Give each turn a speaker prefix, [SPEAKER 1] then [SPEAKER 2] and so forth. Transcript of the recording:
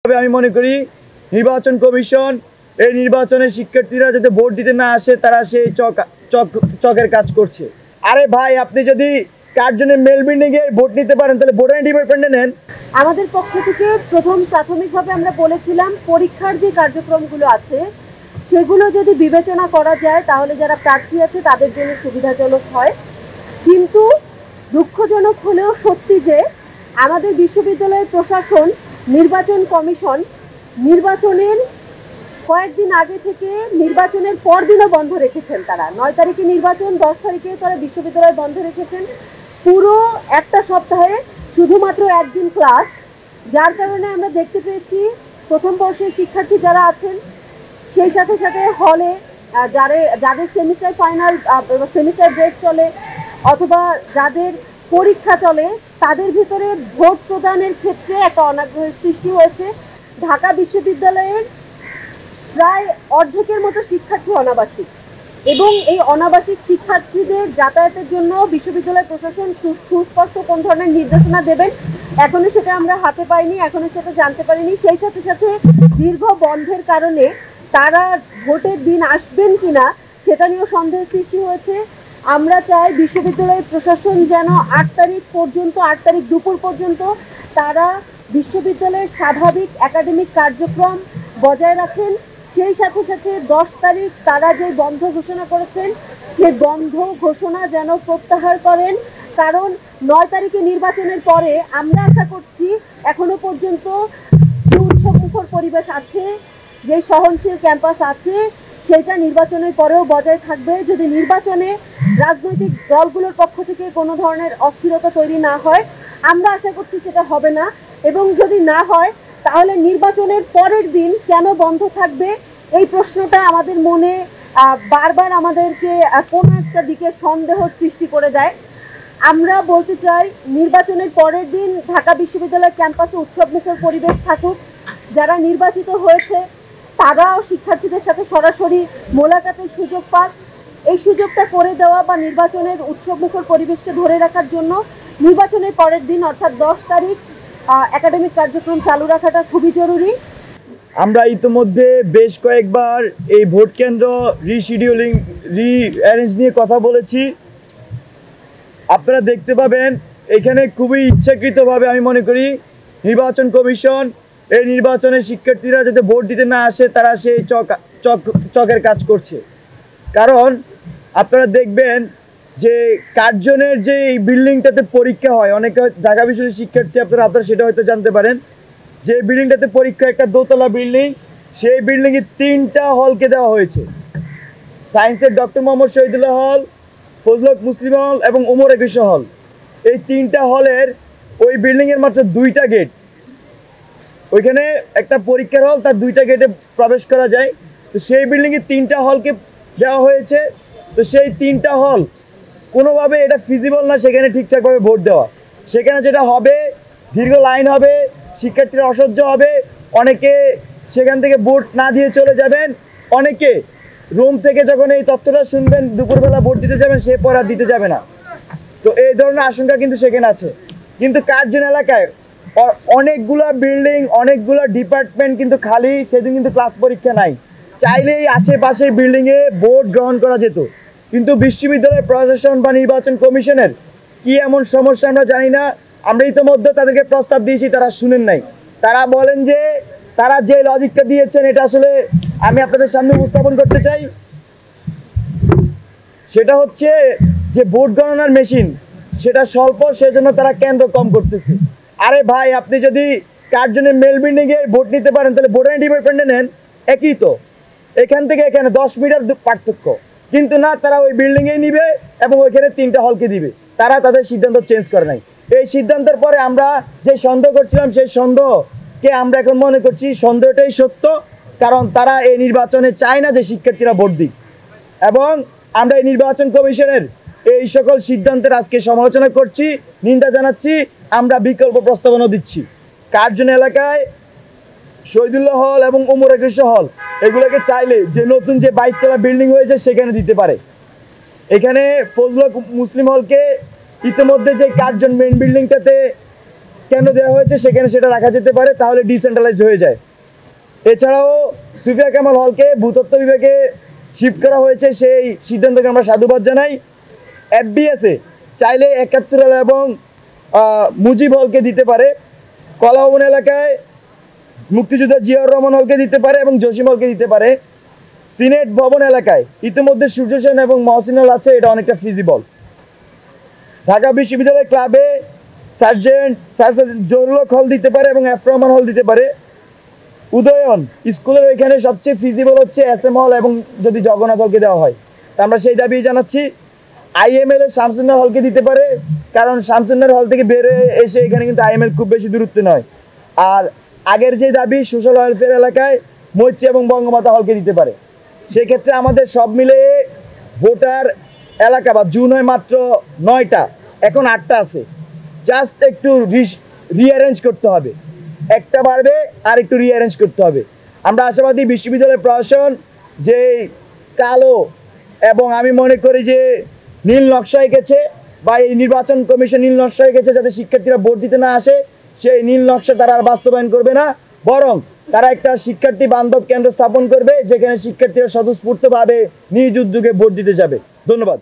[SPEAKER 1] আমি মনে করি নির্বাচন কমিশন এই নির্বাচনে শিক্ষার্থীরা যাতে ভোট দিতে না আসে তারা সেই চকের কাজ করছে। আরে ভাই, আপনি যদি কার্জনের মেল বিল্ডিং এ ভোট নিতে পারেন তাহলে ভোটার ডিপার্টমেন্টে নেন।
[SPEAKER 2] আমাদের পক্ষ থেকে প্রাথমিকভাবে আমরা বলেছিলাম পরীক্ষার যে কার্যক্রমগুলো আছে সেগুলো যদি বিবেচনা করা যায় তাহলে যারা প্রার্থী আছে তাদের জন্য সুবিধাজনক হয়। কিন্তু দুঃখজনক হলেও সত্যি যে আমাদের বিশ্ববিদ্যালয়ের প্রশাসন নির্বাচন কমিশন নির্বাচনের কয়েকদিন আগে থেকে নির্বাচনের পরদিনও বন্ধ রেখেছেন। তারা 9 তারিখে নির্বাচন, 10 তারিখে তারা বিশ্ববিদ্যালয় বন্ধ রেখেছেন। পুরো একটা সপ্তাহে শুধুমাত্র একদিন ক্লাস, যার কারণে আমরা দেখতে পেয়েছি প্রথম বর্ষের শিক্ষার্থী যারা আছেন সেই সাথে সাথে হলে যাদের সেমিস্টার ফাইনাল সেমিস্টার ব্রেক চলে অথবা যাদের পরীক্ষা চলে তাদের ভিতরে ভোট প্রদানের ক্ষেত্রে একটা অনাগ্রহের সৃষ্টি হয়েছে। ঢাকা বিশ্ববিদ্যালয়ের প্রায় অর্ধেকের মতো শিক্ষার্থী অনাবাসিক এবং এই অনাবাসিক শিক্ষার্থীদের যাতায়াতের জন্য বিশ্ববিদ্যালয় প্রশাসন সুস্পষ্ট কোন ধরনের নির্দেশনা দেবেন এখনো সেটা আমরা হাতে পাইনি, এখনো সেটা জানতে পারিনি। সেই সাথে সাথে দীর্ঘ বন্ধের কারণে তারা ভোটের দিন আসবেন কিনা সেটা নিয়েও সন্দেহের সৃষ্টি হয়েছে। আমরা চাই বিশ্ববিদ্যালয় প্রশাসন যেন 8 তারিখ দুপুর পর্যন্ত তারা বিশ্ববিদ্যালয়ের স্বাভাবিক একাডেমিক কার্যক্রম বজায় রাখেন। সেই সাথে সাথে 10 তারিখ তারা যে বন্ধ ঘোষণা করেছেন সেই বন্ধ ঘোষণা যেন প্রত্যাহার করেন, কারণ 9 তারিখে নির্বাচনের পরে আমরা আশা করছি এখনো পর্যন্ত উৎসবমুখর পরিবেশ আছে, যে সহনশীল ক্যাম্পাস আছে সেটা নির্বাচনের পরেও বজায় থাকবে। যদি নির্বাচনে রাজনৈতিক দলগুলোর পক্ষ থেকে কোনো ধরনের অস্থিরতা তৈরি না হয়, আমরা আশা করছি সেটা হবে না, এবং যদি না হয় তাহলে নির্বাচনের পরের দিন কেন বন্ধ থাকবে এই প্রশ্নটা আমাদের মনে বারবার আমাদেরকে কোনো একটা দিকে সন্দেহ সৃষ্টি করে দেয়। আমরা বলতে চাই নির্বাচনের পরের দিন ঢাকা বিশ্ববিদ্যালয় ক্যাম্পাসে উৎসবমুখর পরিবেশ থাকুক। যারা নির্বাচিত হয়েছে তারাও শিক্ষার্থীদের সাথে সরাসরি মোলাকাতের সুযোগ পাক। এই সুযোগটা করে দেওয়া বা নির্বাচনের উৎসবমুখর পরিবেশকে ধরে রাখার জন্য নির্বাচনের পরের দিন অর্থাৎ 10 তারিখ একাডেমিক কার্যক্রম চালু রাখাটা খুবই জরুরি।
[SPEAKER 1] আমরা ইতিমধ্যে বেশ কয়েকবার এই ভোট কেন্দ্র রিশিডিউলিং রিঅ্যারেঞ্জ নিয়ে কথা বলেছি। আপনারা দেখতে পাবেন এখানে খুবই ইচ্ছাকৃতভাবে আমি মনে করি নির্বাচন কমিশন এই নির্বাচনে শিক্ষার্থীরা যাতে ভোট দিতে না আসে তারা সেই চকের কাজ করছে। কারণ আপনারা দেখবেন যে কার্জনের যে এই বিল্ডিংটাতে পরীক্ষা হয়, অনেকে ঢাকা বিশ্ববিদ্যালয়ের শিক্ষার্থী আপনারা সেটা হয়তো জানতে পারেন যে বিল্ডিংটাতে পরীক্ষা একটা দোতলা বিল্ডিং, সেই বিল্ডিংয়ে 3টা হলকে দেওয়া হয়েছে। সায়েন্সের ডক্টর মোহাম্মদ শহীদুল্লাহ হল, ফজলক মুসলিম হল এবং ওমর একুশ হল, এই 3টা হলের ওই বিল্ডিংয়ের মাত্র 2টা গেট। ওইখানে একটা পরীক্ষার হল, তার 2টা গেটে প্রবেশ করা যায়। তো সেই বিল্ডিংয়ে 3টা হলকে দেওয়া হয়েছে। তো সেই 3টা হল কোনোভাবে এটা ফিজিবল না সেখানে ঠিকঠাকভাবে ভোট দেওয়া। সেখানে যেটা হবে দীর্ঘ লাইন হবে, শিক্ষার্থীরা অসহ্য হবে, অনেকে সেখান থেকে ভোট না দিয়ে চলে যাবেন, অনেকে রুম থেকে যখন এই তথ্যটা শুনবেন দুপুরবেলা ভোট দিতে যাবেন সে পর আর দিতে যাবে না। তো এই ধরনের আশঙ্কা কিন্তু সেখানে আছে। কিন্তু কার্জন এলাকায় অনেকগুলো বিল্ডিং, অনেকগুলো ডিপার্টমেন্ট কিন্তু খালি, সেদিন কিন্তু ক্লাস পরীক্ষা নাই, চাইলেই আশেপাশের বিল্ডিংয়ে ভোট গ্রহণ করা যেত। কিন্তু বিশ্ববিদ্যালয় প্রশাসন বা নির্বাচন কমিশনের কি এমন সমস্যা আমরা জানি না। আমরা ইতিমধ্যে তাদেরকে প্রস্তাব দিয়েছি, তারা শুনেন নাই। তারা বলেন যে তারা যে লজিকটা দিয়েছেন এটা আসলে আমি আপনাদের সামনে উপস্থাপন করতে চাই। সেটা হচ্ছে যে ভোট গণনার মেশিন সেটা স্বল্প, সেজন্য তারা কেন্দ্র কম করতেছে। আরে ভাই, আপনি যদি কার্জনের মেল বিল্ডিংয়ে ভোট নিতে পারেন তাহলে ভোটার ডিপার্টমেন্টে নেন, একই তো, এখান থেকে এখানে 10 মিটার পার্থক্য। কিন্তু না, তারা ওই বিল্ডিংয়েই নিবে এবং ওইখানে 3টা হলকে দিবে। তারা তাদের সিদ্ধান্ত চেঞ্জ করে নাই। এই সিদ্ধান্তের পরে আমরা যে সন্দেহ করছিলাম সেই সন্দেহকে আমরা এখন মনে করছি সন্দেহটাই সত্য, কারণ তারা এই নির্বাচনে চায় না যে শিক্ষার্থীরা ভোট দিক। এবং আমরা এই নির্বাচন কমিশনের এই সকল সিদ্ধান্তের আজকে সমালোচনা করছি, নিন্দা জানাচ্ছি, আমরা বিকল্প প্রস্তাবনা দিচ্ছি। কার্জন এলাকায় শহীদুল্লাহ হল এবং ওমর একুশ হল এগুলোকে চাইলে যে নতুন যে 22তলা বিল্ডিং হয়েছে সেখানে দিতে পারে। এখানে ফজলক মুসলিম হলকে ইতিমধ্যে যে কার্জন মেইন বিল্ডিংটাতে কেন্দ্র দেওয়া হয়েছে সেখানে সেটা রাখা যেতে পারে, তাহলে ডিসেন্ট্রালাইজড হয়ে যায়। এছাড়াও সুফিয়া কামাল হলকে ভূতত্ত্ব বিভাগে শিফট করা হয়েছে, সেই সিদ্ধান্তকে আমরা সাধুবাদ জানাই। এফবিএসে চাইলে ৭১ এবং মুজিব হলকে দিতে পারে, কলা ভবন এলাকায় মুক্তিযোদ্ধা জিয়াউর রহমান হলকে দিতে পারে এবং জসিম হলকে দিতে পারে। সিনেট ভবন এলাকায় ইতিমধ্যে সূর্য সেন এবং মহসিন হল আছে, এটা অনেকটা ফিজিবল। ঢাকা বিশ্ববিদ্যালয় ক্লাবে সার্জেন্ট জরুলক হল দিতে পারে এবং এফ রহমান হল দিতে পারে। উদয়ন স্কুলের এখানে সবচেয়ে ফিজিবল হচ্ছে এস এম হল এবং যদি জগন্নাথ হলকে দেওয়া হয়, তা আমরা সেই দাবি জানাচ্ছি। আইএমএল এর শামসুন্নার হলকে দিতে পারে, কারণ শামসুন্নার হল থেকে বের হয়ে এসে এখানে কিন্তু আইএমএল খুব বেশি দূরত্ব নয়। আর আগের যে দাবি সোশ্যাল ওয়েলফেয়ার এলাকায় মৈত্রী এবং বঙ্গমাতা হলকে দিতে পারে। সেক্ষেত্রে আমাদের সব মিলে ভোটার এলাকা বা জুন হয় মাত্র 9টা, এখন 8টা আছে। জাস্ট একটু রিঅ্যারেঞ্জ করতে হবে, একটা বাড়বে আর একটু রিঅ্যারেঞ্জ করতে হবে। আমরা আশাবাদী বিশ্ববিদ্যালয়ের প্রশাসন যে কালো এবং আমি মনে করি যে নীল নকশা এঁকেছে বা এই নির্বাচন কমিশন নীল নকশা এঁকেছে যাতে শিক্ষার্থীরা ভোট দিতে না আসে, সেই নীল নকশা তারা আর বাস্তবায়ন করবে না, বরং তারা একটা শিক্ষার্থী বান্ধব কেন্দ্র স্থাপন করবে যেখানে শিক্ষার্থীরা স্বতঃস্ফূর্তভাবে নিজ উদ্যোগে ভোট দিতে যাবে। ধন্যবাদ।